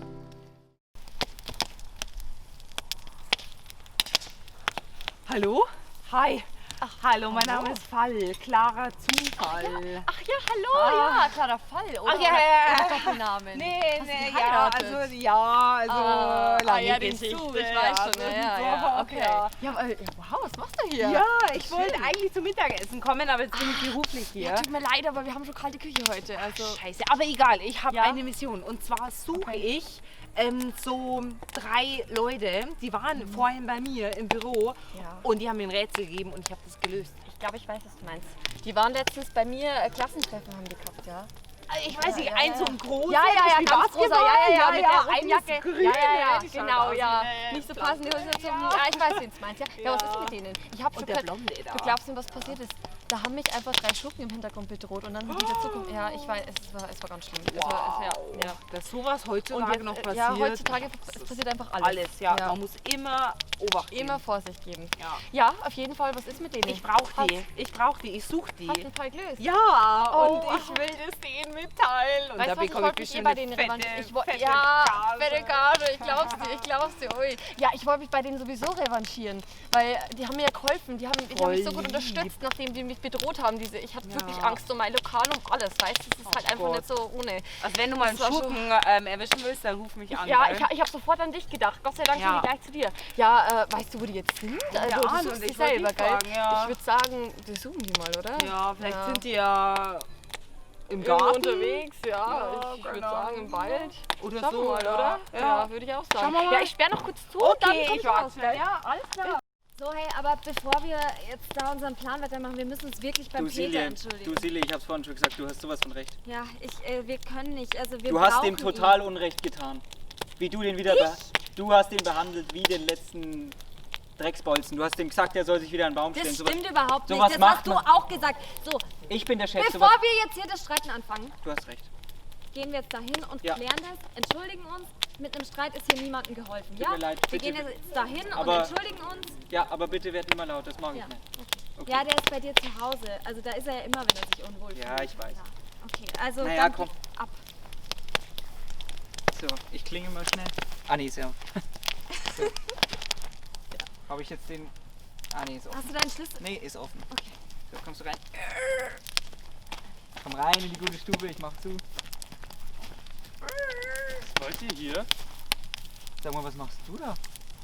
Hallo? Hi. Hallo, mein Name ist Fall. Klarer Zufall. Ach ja, hallo, ja, klarer Fall, oder? Ach ja. Oder Doppelnamen. Nee, Hast du ja, geheiratet? lange ja, Geschichte. ich weiß schon, ja, okay. Ja. Ja, wow, was machst du hier? Ja, ich wollte eigentlich zum Mittagessen kommen, aber jetzt bin ich beruflich hier. Ja, tut mir leid, aber wir haben schon kalte Küche heute, also... Scheiße, aber egal, ich habe Ja? eine Mission. Und zwar suche ich so 3 Leute, die waren vorhin bei mir im Büro und die haben mir ein Rätsel gegeben und ich habe das gelöst. Ich glaube, ich weiß, was du meinst. Die waren letztens bei mir, Klassentreffen haben die gehabt, ja? Ich weiß nicht, ein so ein großer, Ja, mit ganz großer, ja, mit der roten Jacke. Grün, Ja, die genau, schaut ja. aus. Nicht so passend, die Hose zum... Ja, ich weiß, wen du meinst, ja. Ja, was ist mit denen? Ich hab's Und der Blonde da. Du glaubst nicht, was passiert ist? Da haben mich einfach 3 Schurken im Hintergrund bedroht und dann sind die dazugekommen. Ja, ich weiß, es war ganz schlimm. Ja. Dass sowas heutzutage noch passiert. Ja, heutzutage passiert einfach alles. Alles, ja. Man muss immer Obacht geben. Immer Vorsicht geben. Ja. Ja, auf jeden Fall. Was ist mit denen? Ich brauche die. Ich brauche die. Ich suche die. Hast du einen Fall gelöst? Ja, Oh, und ich will das denen mitteilen. Und weißt da du was, ich bekomme ich wollte mich bestimmt bei denen fette Gage. Ich glaub's dir. Ui. Ja, ich wollte mich bei denen sowieso revanchieren, weil die haben mir ja geholfen. Die haben mich so gut unterstützt, nachdem die mich bedroht haben. Ich hatte wirklich Angst um mein Lokal, um alles. Weißt du, das ist halt einfach nicht so ohne. Also wenn du mal einen Schurken erwischen willst, dann ruf mich an. Ja, ich habe sofort an dich gedacht. Gott sei Dank sind die gleich zu dir. Ja, weißt du, wo die jetzt sind? Also, du suchst die selber, gell? Ich würde sagen, wir suchen die mal, oder? Ja, vielleicht sind die ja im Garten unterwegs, ich würde sagen im Wald. Oder Schauen so, wir mal, oder? Ja, würde ich auch sagen. Schauen wir mal. Ja, ich sperre noch kurz zu. Okay, dann ich warte. Ja, alles klar. So, hey, aber bevor wir jetzt da unseren Plan weitermachen, wir müssen uns wirklich beim Peter entschuldigen. Du Silje, ich hab's vorhin schon gesagt, du hast sowas von recht. Ja, wir können nicht, also wir Du hast brauchen dem total ihn. Unrecht getan. Wie du den wieder du hast den behandelt wie den letzten Drecksbolzen. Du hast dem gesagt, er soll sich wieder an den Baum stellen. Das stimmt überhaupt nicht, sowas das macht hast du man. auch gesagt. So, Ich bin der Chef. bevor wir jetzt hier das Streiten anfangen, Du hast recht. gehen wir jetzt dahin und Ja. klären das, entschuldigen uns. Mit einem Streit ist hier niemandem geholfen, Tut ja? mir leid, wir bitte. gehen jetzt dahin und Aber- entschuldigen uns. Ja, aber bitte werd nicht mal laut, das mag ich Ja. nicht. Okay. Ja, der ist bei dir zu Hause. Also da ist er ja immer, wenn er sich unwohl fühlt. Ja, ich weiß. Ja. Okay, also Naja, dann komm. ab. So, ich klinge mal schnell. Ah, nee, ist ja. So. Ja. Habe ich jetzt den. Ah, nee, ist offen. Hast du deinen Schlüssel? Nee, ist offen. Okay. So, kommst du rein. Komm rein in die gute Stube, ich mach zu. Was wollt ihr hier? Sag mal, was machst du da?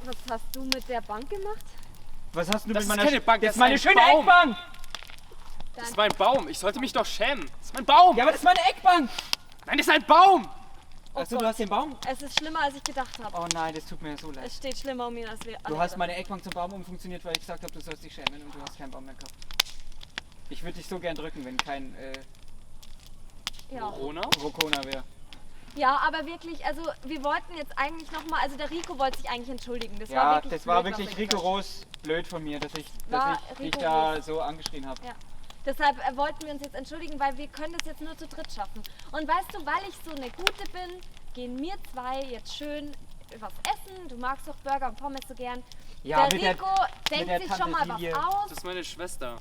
Was hast du mit der Bank gemacht? Was hast du Das mit ist meiner keine Bank, Das das ist meine ist ein schöne Baum. Eckbank! Das ist mein Baum. Ich sollte mich doch schämen. Das ist mein Baum. Ja, aber das ist meine Eckbank! Nein, das ist ein Baum. Achso, du hast den Baum? Es ist schlimmer, als ich gedacht habe. Oh nein, das tut mir so leid. Es steht schlimmer um ihn als wir Du hast meine Eckbank zum Baum umfunktioniert, weil ich gesagt habe, du sollst dich schämen und du hast keinen Baum mehr gehabt. Ich würde dich so gern drücken, wenn kein Ja. Rokona wäre. Ja, aber wirklich, also wir wollten jetzt eigentlich nochmal, also der Rico wollte sich eigentlich entschuldigen. Das war Ja, wirklich das war blöd, wirklich was er gesagt rigoros blöd von mir, dass ich dich rigoros. da so angeschrien habe. Ja. Deshalb wollten wir uns jetzt entschuldigen, weil wir können das jetzt nur zu dritt schaffen. Und weißt du, weil ich so eine Gute bin, gehen wir zwei jetzt schön was essen. Du magst doch Burger und Pommes so gern. Ja, der mit Rico der denkt sich schon mal Silje. was aus. Das ist meine Schwester.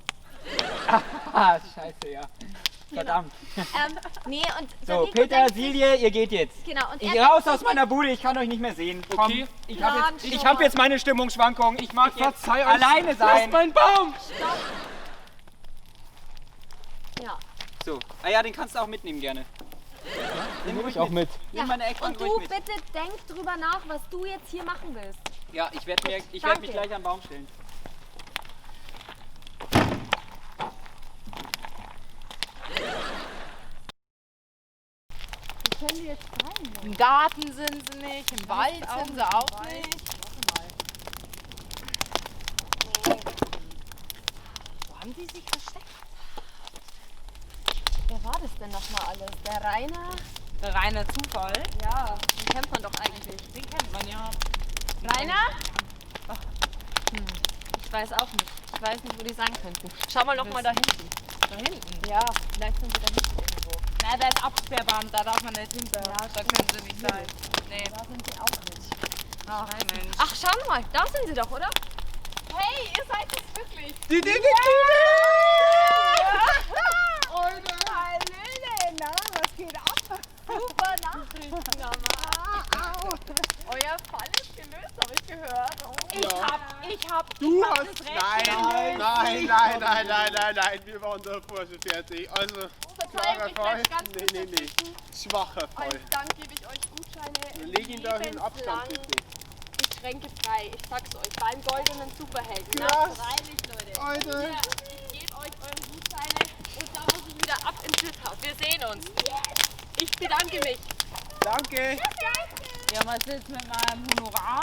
Ah, scheiße, ja. Verdammt. Nee, und der So, Rico Peter, denkt sich- Silje, ihr geht jetzt. Genau, und Ich er raus denkt aus sich- meiner Bude, ich kann euch nicht mehr sehen. Komm, Okay. ich habe Plan jetzt, schon ich hab mal. jetzt meine Stimmungsschwankungen. Ich mag jetzt verzeih euch. alleine sein. Das ist mein Baum. Stopp. Ja. So, ah ja, den kannst du auch mitnehmen gerne. Den nehme ich auch mit. Nimm meine Eckbank Und ruhig du mit. bitte denk drüber nach, was du jetzt hier machen willst. Ja, ich werde mich Danke. gleich an den Baum stellen. Wie können die jetzt rein? Im Garten sind sie nicht, im Wald sind sie auch nicht. Wo haben sie sich versteckt? Wer war das denn nochmal alles? Der Rainer? Reiner Zufall. Ja, den kennt man doch eigentlich. Den kennt man ja. Rainer? Ich weiß auch nicht. Ich weiß nicht, wo die sein könnten. Schau mal nochmal da hinten. Da hinten? Ja, vielleicht sind sie da hinten irgendwo. Na, da ist Absperrband, da darf man nicht hinter. Ja, da können sie nicht sein. Nee. Da sind sie auch nicht. Ach, Mensch. Ach, schau mal, da sind sie doch, oder? Hey, ihr seid es wirklich. Die Detektive! Hallöle, na, was geht ab? Super Nachrichten, Euer Fall ist gelöst, habe ich gehört. Oh. Ich hab Du das hast. Recht. Nein. Wir waren davor schon fertig. Also, klarer ich Fall. bleib ganz Nee. Schwacher Fall. Dann gebe ich euch Gutscheine. Leg ihn da in Abstand, bitte. Getränke-frei. Ich sag's euch, beim goldenen Superhelden. Krass. Freilich, Leute. Alter. Hier, ich gebe euch eure Gutscheine und da muss ich wieder ab ins Wirtshaus. Wir sehen uns. Ich bedanke mich. Danke. Ja, was ist mit meinem Honorar?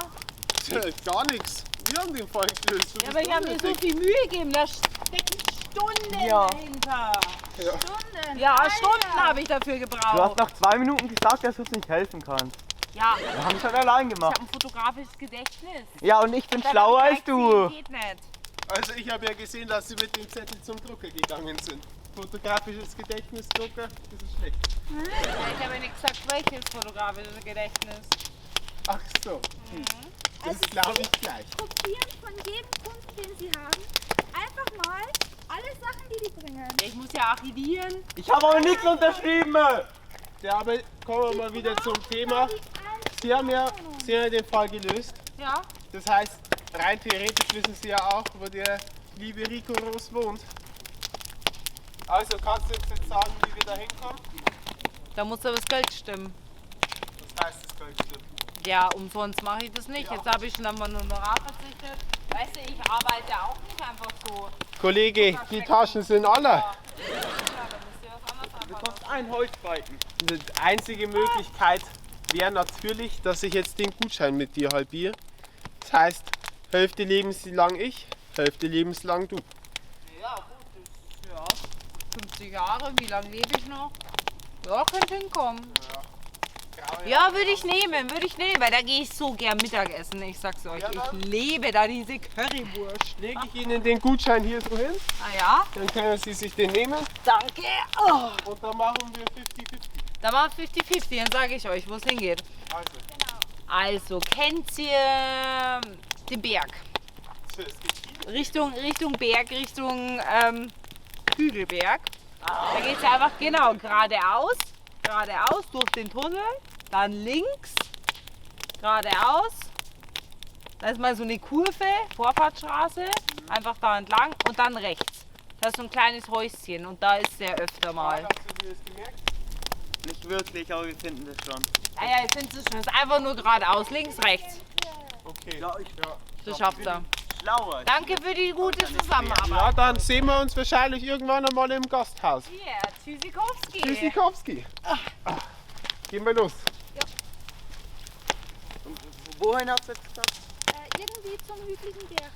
Tja, gar nichts. Wir haben den Fall gelöst. Du Ja, bist aber ich habe mir so unnötig. viel Mühe gegeben. Da stecken Stunden Ja. dahinter. Ja. Stunden. Ja, Stunden habe ich dafür Du hast gebraucht. nach 2 Minuten gesagt, dass du uns nicht helfen kannst. Ja, Wir haben es halt allein ich gemacht. habe ein fotografisches Gedächtnis. Ja, und ich bin Dann schlauer hab als ich du. gleich gesehen, geht nicht. Also ich habe ja gesehen, dass Sie mit dem Zettel zum Drucker gegangen sind. Fotografisches Gedächtnis, Drucker, das ist schlecht. Ich habe ja nicht gesagt, welches fotografische Gedächtnis. Ach so. Das glaube ich gleich. Kopieren von jedem Kunden, den Sie haben. Einfach mal alle Sachen, die bringen. Ich muss ja archivieren. Ich habe aber nichts unterschrieben. Ja, aber kommen wir mal wieder zum Thema. Sie haben ja den Fall gelöst. Ja. Das heißt, rein theoretisch wissen Sie ja auch, wo der liebe Rico Roos wohnt. Also kannst du uns jetzt sagen, wie wir da hinkommen? Da muss aber das Geld stimmen. Was heißt das Geld stimmt? Ja, umsonst mache ich das nicht. Jetzt habe ich schon einmal nur Honorar verzichtet. Weißt du, ich arbeite auch nicht einfach so. Kollege, die Taschen sind alle. Du bekommst einen Holzbalken. Die einzige Möglichkeit wäre natürlich, dass ich jetzt den Gutschein mit dir halbiere. Das heißt, Hälfte lebenslang ich, Hälfte lebenslang du. Ja, gut, das, ja. 50 Jahre, wie lange lebe ich noch? Ja, könnte hinkommen. Ja, würde ich nehmen, weil da gehe ich so gern Mittagessen. Ich sag's euch, ich liebe da diese Currywurst. Lege ich Ihnen den Gutschein hier so hin? Ah ja? Dann können Sie sich den nehmen. Danke. Oh. Und dann machen wir 50-50. Da machen wir 50-50, dann sage ich euch, wo es hingeht. Also, kennt ihr den Berg? Richtung Berg, Richtung Hügelberg. Da geht es einfach genau geradeaus durch den Tunnel, dann links, geradeaus. Da ist mal so eine Kurve, Vorfahrtsstraße, einfach da entlang und dann rechts. Da ist so ein kleines Häuschen und da ist der öfter mal. Hast du dir das gemerkt? Nicht wirklich, aber wir finden das schon. Ah ja, jetzt sind sie schon. Es ist einfach nur geradeaus, links, rechts. Okay. Ja, Das schafft er. Schlauer. Danke für die gute Zusammenarbeit. Ja, dann sehen wir uns wahrscheinlich irgendwann einmal im Gasthaus. Ja, Tschüssikowski. Tschüssikowski. Gehen wir los. Wohin habt ihr jetzt gesagt? Irgendwie zum hügeligen Berg.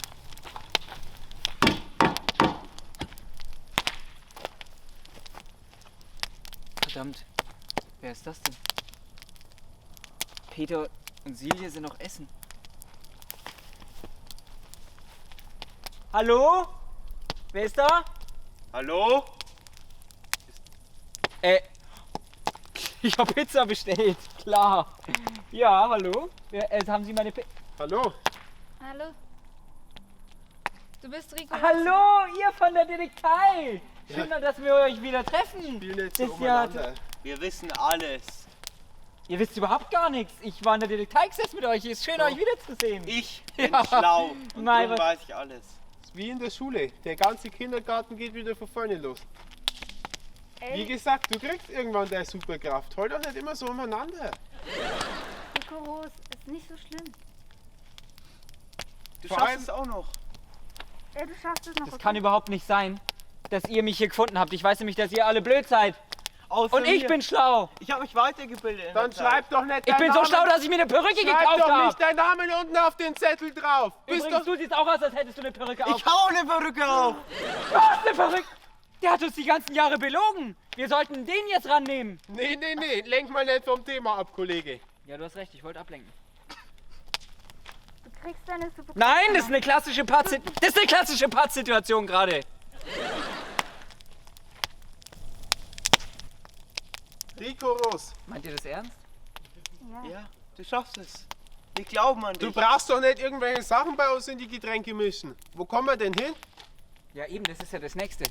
Verdammt, wer ist das denn? Peter und Silje sind noch essen. Hallo? Wer ist da? Hallo? Ich habe Pizza bestellt, klar. Ja, hallo? Haben Sie meine Pizza? Hallo? Hallo? Du bist Rico. Hallo, ihr von der Detektei! Schön, dass wir euch wieder treffen. Nicht Das so ist ja, Wir wissen alles. ihr wisst überhaupt gar nichts. Ich war in der Detektei gesessen mit euch. Ist schön, euch wiederzusehen. Ich bin Ja. schlau und Nein, darum was- weiß ich alles. Wie in der Schule. Der ganze Kindergarten geht wieder von vorne los. Wie gesagt, du kriegst irgendwann deine Superkraft. Hol doch nicht immer so umeinander. Rico Roos, ist nicht so schlimm. Du Vor schaffst allem- es auch noch. Ja, du schaffst es noch. Das kann überhaupt nicht sein, dass ihr mich hier gefunden habt. Ich weiß nämlich, dass ihr alle blöd seid. Außer Und ich mir. bin schlau. Ich habe mich weitergebildet. in Dann der Zeit. schreib doch nicht Ich deinen bin so Namen. schlau, dass ich mir eine Perücke Schreib gekauft doch habe. nicht deinen Namen unten auf den Zettel drauf. Bist Übrigens, doch... du siehst auch aus, als hättest du eine Perücke auf. Ich hau eine Perücke auf. Du hast eine Perücke. Der hat uns die ganzen Jahre belogen. Wir sollten den jetzt rannehmen. Nee, lenk mal nicht vom Thema ab, Kollege. Ja, du hast recht. Ich wollte ablenken. Du kriegst deine Super. Nein, das ist eine klassische Pattsituation gerade. Rico Roos, Meint ihr das ernst? Ja, du schaffst es. Wir glauben an dich. du brauchst doch nicht irgendwelche Sachen bei uns in die Getränke mischen. Wo kommen wir denn hin? Ja, eben, das ist ja das Nächste.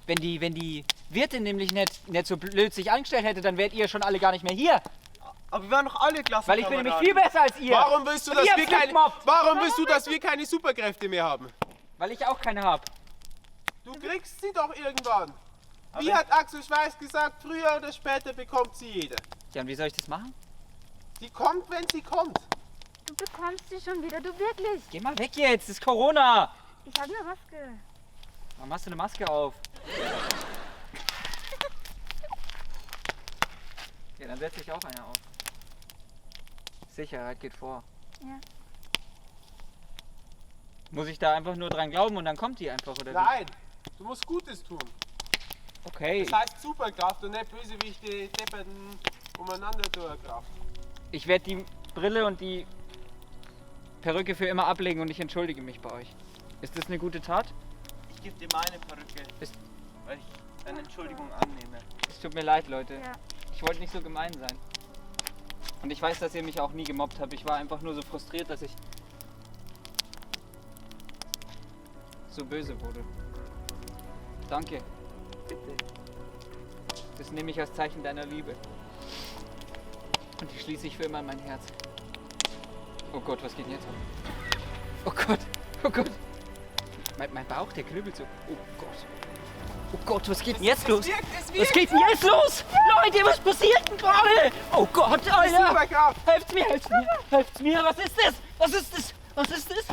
Wenn die Wirtin nämlich nicht so blöd sich angestellt hätte, dann wärt ihr schon alle gar nicht mehr hier. Aber wir waren doch alle Klassen. Weil ich bin nämlich viel besser als ihr. Warum willst du, Und dass ihr wir keine, flipmobbt. warum willst du, dass wir keine Superkräfte mehr haben? Weil ich auch keine hab. Du kriegst sie doch irgendwann. Wie Aber- hat Axel Schweiß gesagt, früher oder später bekommt sie jeder. Ja, und wie soll ich das machen? Sie kommt, wenn sie kommt. Du bekommst sie schon wieder, du wirklich. Geh mal weg jetzt, das ist Corona. Ich habe eine Maske. Warum hast du eine Maske auf? Ja, dann setze ich auch eine auf. Sicherheit geht vor. Ja. Muss ich da einfach nur dran glauben und dann kommt die einfach, oder Nein, du musst Gutes tun. wie? Okay, Das heißt Superkraft und nicht Bösewichte, Depperten, umeinander Kraft. ich werde die Brille und die Perücke für immer ablegen und ich entschuldige mich bei euch. Ist das eine gute Tat? Ich gebe dir meine Perücke, weil ich deine Entschuldigung annehme. Es tut mir leid, Leute. Ja. Ich wollte nicht so gemein sein. Und ich weiß, dass ihr mich auch nie gemobbt habt. Ich war einfach nur so frustriert, dass ich so böse wurde. Danke. Bitte. Das nehme ich als Zeichen deiner Liebe. Und die schließe ich für immer in mein Herz. Oh Gott, was geht denn jetzt ab? Oh Gott, oh Gott. Mein Bauch, der kribbelt so. Oh Gott. Oh Gott, was geht denn jetzt los? Was geht denn jetzt los? Leute, was passiert denn gerade? Oh Gott, Alter! Helft mir, helft mir, helft mir! Was ist das? Was ist das? Was ist das?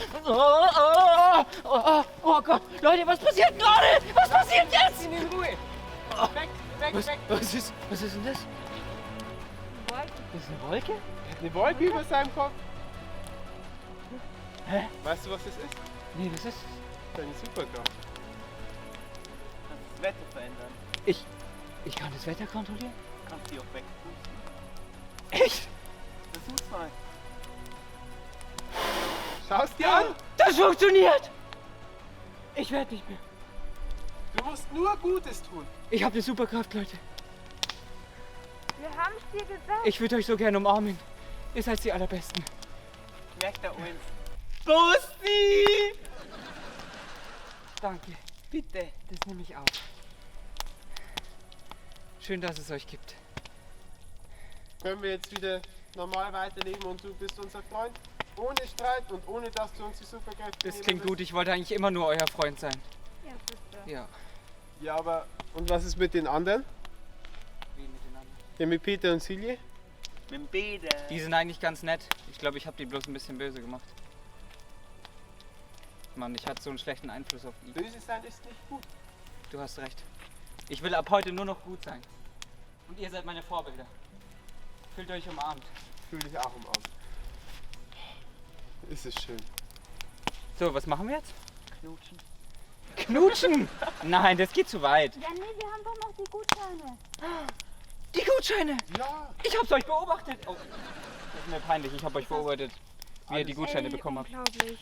Oh Gott, Leute, was passiert gerade? Was passiert jetzt? In Ruhe! Weg, weg! Was ist denn das? Das ist eine Wolke? Eine Wolke über seinem Kopf. Hä? Weißt du, was das ist? Nee, das ist Deine Superkraft. Kannst das Wetter verändern. Ich kann das Wetter kontrollieren? Kannst die auch wegpusten. Echt? Versuch's mal. Schau's dir an! Das funktioniert! Ich werde nicht mehr. Du musst nur Gutes tun. Ich habe eine Superkraft, Leute. Wir haben es dir gesagt. Ich würde euch so gerne umarmen. Ihr seid die Allerbesten. Merkt er uns. Busti! Danke. Bitte. Das nehme ich auf. Schön, dass es euch gibt. Können wir jetzt wieder normal weiterleben und du bist unser Freund? Ohne Streit und ohne dass du uns die Superkräfte Das klingt gut. Ich wollte eigentlich immer nur euer Freund sein. Ja, bitte. Ja. Ja, aber und was ist mit den anderen? Wie mit den anderen? Ja, mit Peter und Silje? Mit dem Bede. Die sind eigentlich ganz nett. Ich glaube, ich habe die bloß ein bisschen böse gemacht. Mann, ich hatte so einen schlechten Einfluss auf die. Böse sein ist nicht gut. Du hast recht. Ich will ab heute nur noch gut sein. Und ihr seid meine Vorbilder. Fühlt euch umarmt. Fühl dich auch umarmt. Ist es schön. So, was machen wir jetzt? Knutschen. Knutschen! Nein, das geht zu weit. Ja, nee, wir haben doch noch die Gutscheine. Die Gutscheine! Ja! Ich hab's euch beobachtet! Oh, das ist mir peinlich, ich hab euch beobachtet, wie ihr die Gutscheine bekommen habt. Unglaublich.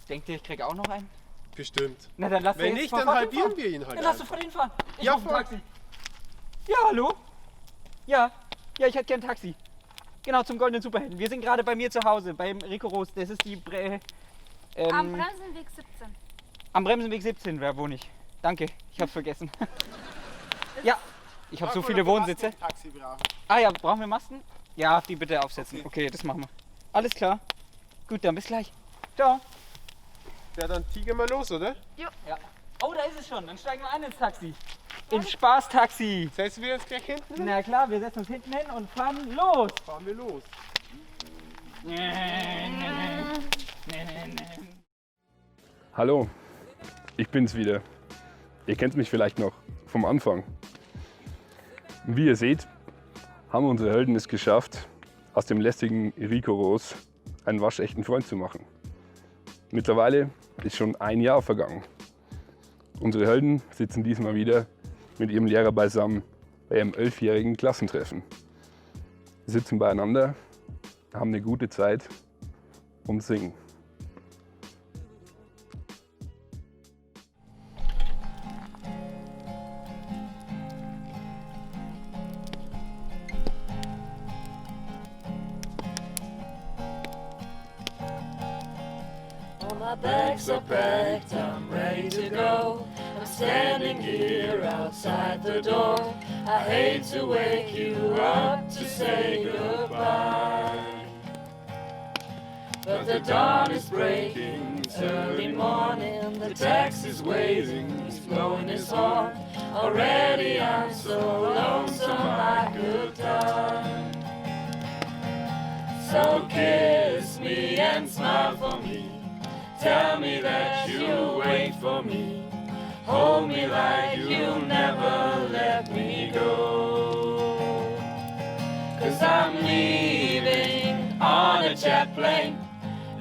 Denkt ihr, ich krieg auch noch einen? Bestimmt. Na dann lasst Wenn ihr nicht, jetzt dann vor halbieren fahren. wir ihn halt Dann lass du einfach. vor den fahren. Ich Ja, ruf ein voll. Taxi. Ja, hallo? Ja, ich hätte gern ein Taxi. Genau, zum Goldenen Superhelden. Wir sind gerade bei mir zu Hause, beim Rico Roos. Das ist die Am Bremsenweg 17. am Bremsenweg 17, wer wohne ich? Danke, ich hab's vergessen. Ja, ich habe so viele Wohnsitze. Taxi brauchen. Ah ja, brauchen wir Masken? Ja, die bitte aufsetzen. Okay, das machen wir. Alles klar. Gut, dann bis gleich. Ciao. Ja, dann tiger mal los, oder? Ja. Oh, da ist es schon. Dann steigen wir ein ins Taxi. Ins Spaßtaxi. Setzen wir uns gleich hinten hin? Na klar, wir setzen uns hinten hin und fahren los. Fahren wir los. Hallo, ich bin's wieder. Ihr kennt mich vielleicht noch vom Anfang. Wie ihr seht, haben unsere Helden es geschafft, aus dem lästigen Rico Roos einen waschechten Freund zu machen. Mittlerweile ist schon ein Jahr vergangen. Unsere Helden sitzen diesmal wieder mit ihrem Lehrer beisammen bei ihrem 11-jährigen Klassentreffen. Sie sitzen beieinander, haben eine gute Zeit und singen. All my bags are packed, I'm ready to go. I'm standing here outside the door. I hate to wake you up to say goodbye, but the dawn is breaking, it's early morning. The taxi's waiting, he's blowing his horn. Already I'm so lonesome I could die. So kiss me and smile for me. Tell me that you'll wait for me. Hold me like you'll never let me go. 'Cause I'm leaving on a jet plane.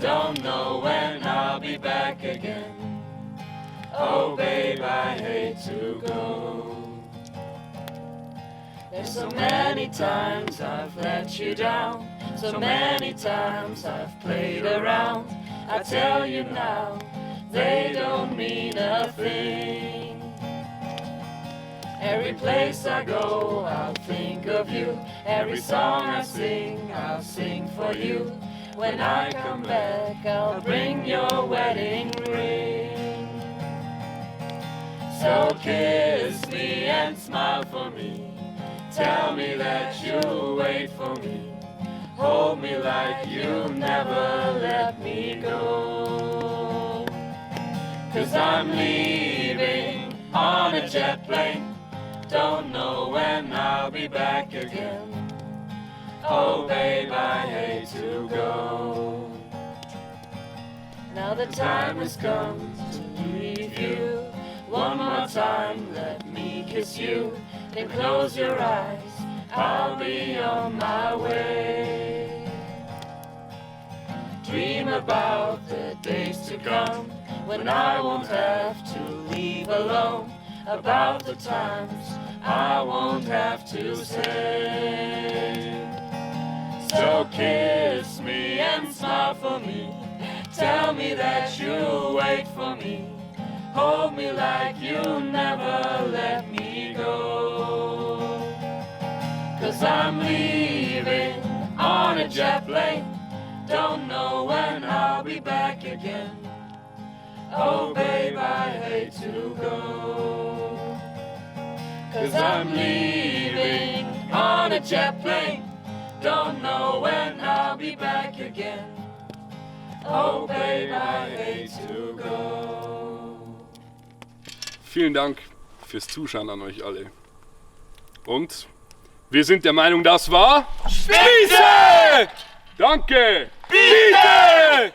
Don't know when I'll be back again. Oh babe, I hate to go. There's so many times I've let you down. So many times I've played around. I tell you now, they don't mean a thing. Every place I go, I'll think of you. Every song I sing, I'll sing for you. When I come back, I'll bring your wedding ring. So kiss me and smile for me. Tell me that you'll wait for me. Hold me like you'll never let me go. 'Cause I'm leaving on a jet plane. Don't know when I'll be back again. Oh babe, I hate to go. Now the time has come to leave you. One more time, let me kiss you. Then close your eyes, I'll be on my way. Dream about the days to come, when I won't have to leave alone. About the times I won't have to say. So kiss me and smile for me. Tell me that you'll wait for me. Hold me like you'll never let me go. 'Cause I'm leaving on a jet plane. Don't know when I'll be back again. Oh babe, I hate to go. 'Cause I'm leaving on a jet plane. Don't know when I'll be back again. Oh babe, I hate to go. Vielen Dank fürs Zuschauen an euch alle. Und wir sind der Meinung, das war Spitze! Danke! Bitte!